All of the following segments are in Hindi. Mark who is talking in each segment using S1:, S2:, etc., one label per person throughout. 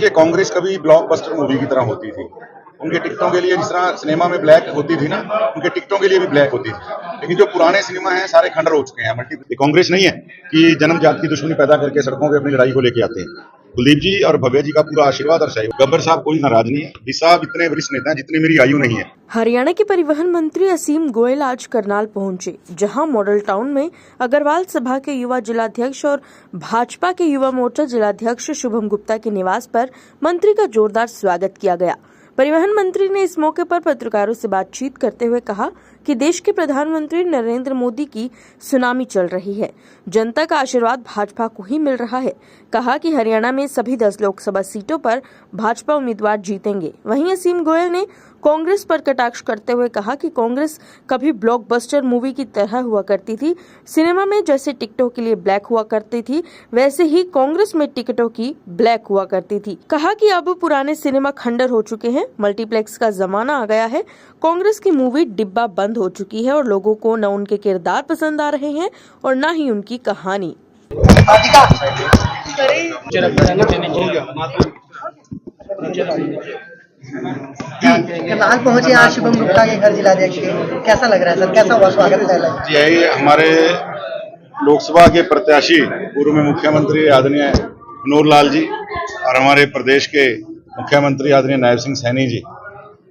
S1: कि कांग्रेस कभी ब्लॉकबस्टर मूवी की तरह होती थी। उनके टिकटों के लिए जिस तरह सिनेमा में ब्लैक होती थी ना, उनके टिकटों के लिए भी ब्लैक होती थी। लेकिन जो पुराने सिनेमा हैं सारे खंडर हो चुके हैं। मल्टी कांग्रेस नहीं है कि जन्मजात की दुश्मनी पैदा करके सड़कों पे अपनी लड़ाई को लेके आते हैं। कुलदीप जी और भव्य जी का पूरा आशीर्वाद और सहयोग। गब्बर साहब कोई नाराज नहीं है। बी साहब इतने वरिष्ठ नेता हैं जितनी मेरी आयु नहीं है।
S2: हरियाणा के परिवहन मंत्री असीम गोयल आज करनाल पहुंचे, जहां मॉडल टाउन में अग्रवाल सभा के युवा जिलाध्यक्ष और भाजपा के युवा मोर्चा जिलाध्यक्ष शुभम गुप्ता के निवास पर मंत्री का जोरदार स्वागत किया गया। परिवहन मंत्री ने इस मौके पर पत्रकारों से बातचीत करते हुए कहा कि देश के प्रधानमंत्री नरेंद्र मोदी की सुनामी चल रही है। जनता का आशीर्वाद भाजपा को ही मिल रहा है। कहा कि हरियाणा में सभी 10 लोकसभा सीटों पर भाजपा उम्मीदवार जीतेंगे। वहीं असीम गोयल ने कांग्रेस पर कटाक्ष करते हुए कहा कि कांग्रेस कभी ब्लॉकबस्टर मूवी की तरह हुआ करती थी। सिनेमा में जैसे टिकटों के लिए ब्लैक हुआ करती थी, वैसे ही कांग्रेस में टिकटों की ब्लैक हुआ करती थी। कहा कि अब पुराने सिनेमा खंडर हो चुके हैं, मल्टीप्लेक्स का जमाना आ गया है। कांग्रेस की मूवी डिब्बा बंद हो चुकी है और लोगों को न उनके किरदार पसंद आ रहे हैं और न ही उनकी कहानी।
S3: करनाल पहुंचे आज शुभम गुप्ता के घर जिलाध्यक्ष के, कैसा लग रहा है सर? कैसा हुआ स्वागत?
S1: जी, यही हमारे लोकसभा के प्रत्याशी पूर्व में मुख्यमंत्री आदरणीय मनोहर लाल जी और हमारे प्रदेश के मुख्यमंत्री आदरणीय नायब सिंह सैनी जी,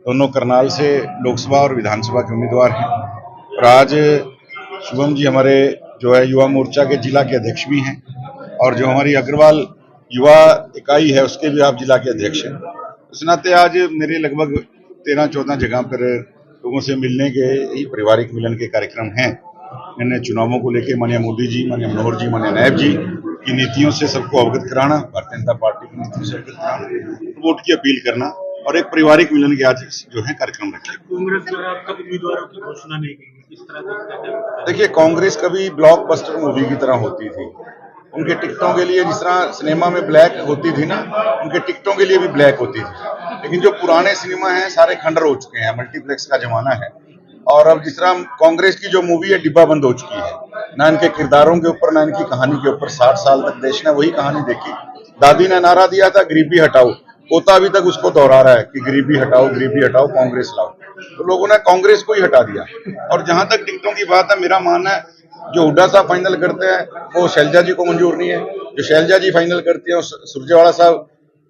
S1: दोनों करनाल से लोकसभा और विधानसभा के उम्मीदवार हैं। और आज शुभम जी हमारे जो है युवा मोर्चा के जिला के अध्यक्ष भी हैं और जो हमारी अग्रवाल युवा इकाई है उसके भी आप जिला के अध्यक्ष हैं। उस नाते आज मेरे लगभग 13-14 जगह पर लोगों से मिलने के ही पारिवारिक मिलन के कार्यक्रम हैं। मैंने चुनावों को लेकर माननीय मोदी जी, माननीय मनोहर जी, माननीय नायब जी की नीतियों से सबको अवगत कराना, भारतीय जनता पार्टी की नीतियों से अवगत कराना, वोट की अपील करना और एक पारिवारिक मिलन के आज जो है कार्यक्रम रखे।
S4: कांग्रेस द्वारा कब उम्मीदवारों की घोषणा नहीं की, इस तरह
S1: देखिए, कांग्रेस कभी ब्लॉकबस्टर मूवी की तरह होती थी। उनके टिकटों के लिए जिस तरह सिनेमा में ब्लैक होती थी ना, उनके टिकटों के लिए भी ब्लैक होती थी। लेकिन जो पुराने सिनेमा हैं सारे खंडर हो चुके हैं। मल्टीप्लेक्स का जमाना है और अब जिस तरह कांग्रेस की जो मूवी है डिब्बा बंद हो चुकी है। ना इनके किरदारों के ऊपर, ना इनकी कहानी के ऊपर। 60 साल तक देश ने वही कहानी देखी। दादी ने नारा दिया था गरीबी हटाओ, पोता अभी तक उसको दोहरा रहा है कि गरीबी हटाओ, कांग्रेस लाओ। तो लोगों ने कांग्रेस को ही हटा दिया। और जहां तक टिकटों की बात है, मेरा मानना है जो हुड्डा साहब फाइनल करते हैं वो शैलजा जी को मंजूर नहीं है, जो शैलजा जी फाइनल करती है सुरजेवाला साहब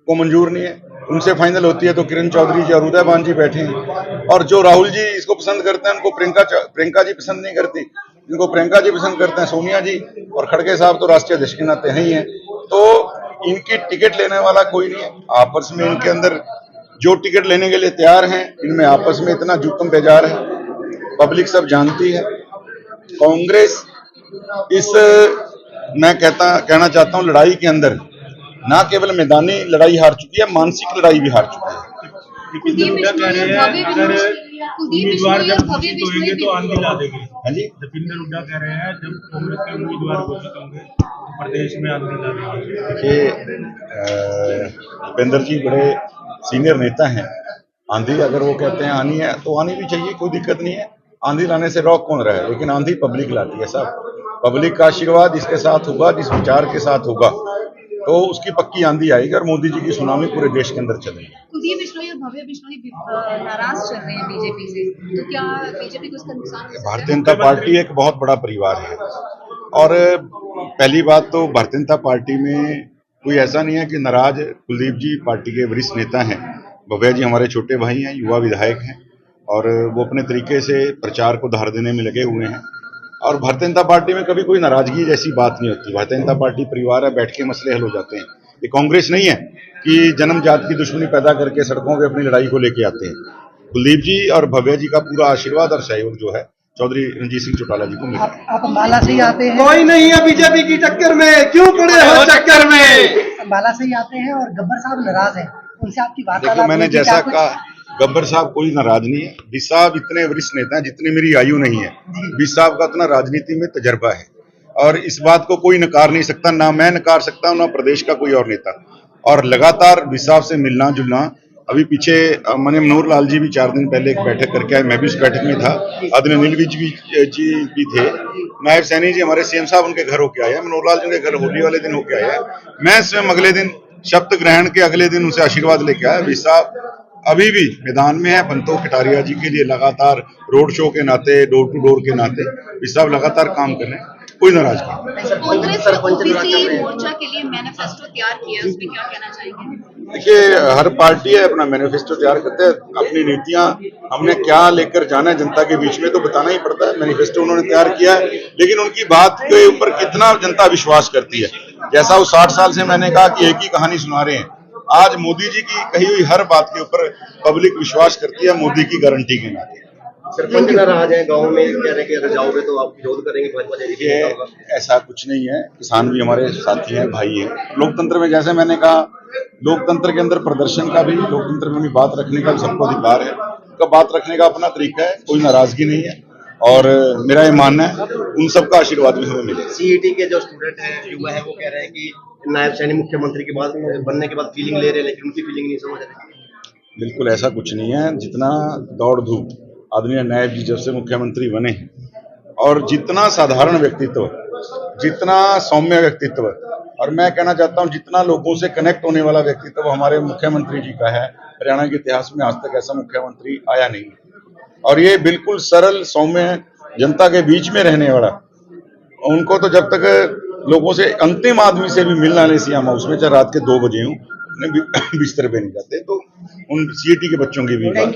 S1: को मंजूर नहीं है। उनसे फाइनल होती है तो किरण चौधरी जी और उदयभान जी बैठे हैं। और जो राहुल जी इसको पसंद करते हैं उनको प्रियंका जी पसंद नहीं करती। जिनको प्रियंका जी पसंद करते हैं सोनिया जी, और खड़गे साहब तो राष्ट्रीय अध्यक्ष के नाते हैं ही हैं। तो इनकी टिकट लेने वाला कोई नहीं है। आपस में इनके अंदर जो टिकट लेने के लिए तैयार हैं, इनमें आपस में इतना जुकम बेजार है, पब्लिक सब जानती है। कांग्रेस इस मैं कहना चाहता हूं लड़ाई के अंदर ना केवल मैदानी लड़ाई हार चुकी है, मानसिक लड़ाई भी हार चुकी है।
S4: उम्मीदवार जब घोषित होंगे तो आंधी ला देंगे।
S1: हाँ जी,
S4: दीपेंद्र हुड्डा कह रहे हैं जब कांग्रेस के उम्मीदवार घोषित होंगे तो प्रदेश में आंधी ला देंगे।
S1: देखिए, दीपेंद्र जी बड़े सीनियर नेता हैं। आंधी अगर वो कहते हैं आनी है तो आनी भी चाहिए, कोई दिक्कत नहीं है। आंधी लाने से रोक कौन रहा है? लेकिन आंधी पब्लिक लाती है साहब। पब्लिक का आशीर्वाद जिसके साथ होगा, जिस विचार के साथ होगा, तो उसकी पक्की आंधी आएगी और मोदी जी की सुनामी पूरे देश के अंदर चलेगी।
S5: कुलदीप बिश्नोई और भव्य बिश्नोई नाराज चल रहे हैं बीजेपी से, तो क्या बीजेपी को इसका नुकसान हो सकता है?
S1: भारतीय जनता पार्टी एक बहुत बड़ा परिवार है और पहली बात तो भारतीय जनता पार्टी में कोई ऐसा नहीं है कि नाराज। कुलदीप जी पार्टी के वरिष्ठ नेता हैं, भव्य जी हमारे छोटे भाई हैं, युवा विधायक हैं और वो अपने तरीके से प्रचार को धार देने में लगे हुए हैं। और भारतीय जनता पार्टी में कभी कोई नाराजगी जैसी बात नहीं होती। भारतीय जनता पार्टी परिवार है, बैठ के मसले हल हो जाते हैं। ये कांग्रेस नहीं है कि जन्मजात की दुश्मनी पैदा करके सड़कों पे अपनी लड़ाई को लेके आते हैं। कुलदीप जी और भव्य जी का पूरा आशीर्वाद और सहयोग जो है चौधरी रणजीत सिंह चौटाला जी को मिला।
S3: आप अम्बाला से ही आते हैं?
S6: कोई नहीं है बीजेपी की टक्कर में, क्यों पड़े हो चक्कर में?
S3: अम्बाला से ही आते हैं और गब्बर साहब नाराज हैं, उनसे आपकी
S1: देखो, मैंने जैसा कहा, गब्बर साहब कोई नाराज नहीं है। बी साहब इतने वरिष्ठ नेता हैं जितनी मेरी आयु नहीं है। बी साहब का उतना राजनीति में तजर्बा है और इस बात को कोई नकार नहीं सकता, ना मैं नकार सकता हूं, ना प्रदेश का कोई और नेता। और लगातार बी साहब से मिलना जुलना, अभी पीछे माननीय मनोहर लाल जी भी 4 दिन पहले एक बैठक करके आए, मैं भी उस बैठक में था। आदरणीय अनिल विज जी भी थे, नायब सैनी जी हमारे सीएम साहब उनके घर होके आए हैं, मनोहर लाल जी उनके घर होली वाले दिन होके आए हैं। मैं स्वयं अगले दिन शपथ ग्रहण के अगले दिन उनसे आशीर्वाद लेके आया। भाई साहब अभी भी मैदान में है, बंतो कटारिया जी के लिए लगातार रोड शो के नाते, डोर टू डोर के नाते भाई साहब लगातार काम कर रहे हैं, कोई नाराज नहीं।
S5: कांग्रेस ने ओबीसी मोर्चा के लिए मैनिफेस्टो तैयार किया है, उसमें क्या कहना चाहेंगे?
S1: देखिए, हर पार्टी है अपना मैनिफेस्टो तैयार करते हैं, अपनी नीतियां हमने क्या लेकर जाना है जनता के बीच में तो बताना ही पड़ता है। मैनिफेस्टो उन्होंने तैयार किया है, लेकिन उनकी बात के ऊपर कितना जनता विश्वास करती है। जैसा वो 60 साल से मैंने कहा कि एक ही कहानी सुना रहे हैं, आज मोदी जी की कही हुई हर बात के ऊपर पब्लिक विश्वास करती है, मोदी की गारंटी के नाते।
S6: सरपंच नाराज है गांव में, कह रहे हैं कि अगर जाओगे तो आप विरोध करेंगे भाजपा
S1: ये ऐसा कुछ नहीं है, किसान भी हमारे साथी हैं, भाई हैं। लोकतंत्र में जैसे मैंने कहा, लोकतंत्र के अंदर प्रदर्शन का भी, लोकतंत्र में अपनी बात रखने का भी सबको अधिकार है। उनका बात रखने का अपना तरीका है, कोई नाराजगी नहीं है और मेरा ये मानना है उन सबका आशीर्वाद भी हमें मिलेगा।
S6: सीईटी के जो स्टूडेंट हैं, युवा है, वो कह रहे हैं कि नायब सैनिक मुख्यमंत्री के बाद बनने के बाद फीलिंग ले रहे हैं, लेकिन उनकी फीलिंग नहीं समझ रहे।
S1: बिल्कुल ऐसा कुछ नहीं है। जितना दौड़ धूप आदरणीय नायब जी जब से मुख्यमंत्री बने और जितना साधारण व्यक्तित्व, जितना सौम्य व्यक्तित्व, और मैं कहना चाहता हूं जितना लोगों से कनेक्ट होने वाला व्यक्तित्व हमारे मुख्यमंत्री जी का है, हरियाणा के इतिहास में आज तक ऐसा मुख्यमंत्री आया नहीं। और ये बिल्कुल सरल सौम्य जनता के बीच में रहने वाला, उनको तो जब तक लोगों से अंतिम आदमी से भी मिलना नहीं सीएम हाउस में, चाहे रात के 2 बजे हूँ, बिस्तर पे नहीं जाते। तो उन सीईटी के बच्चों की भी बात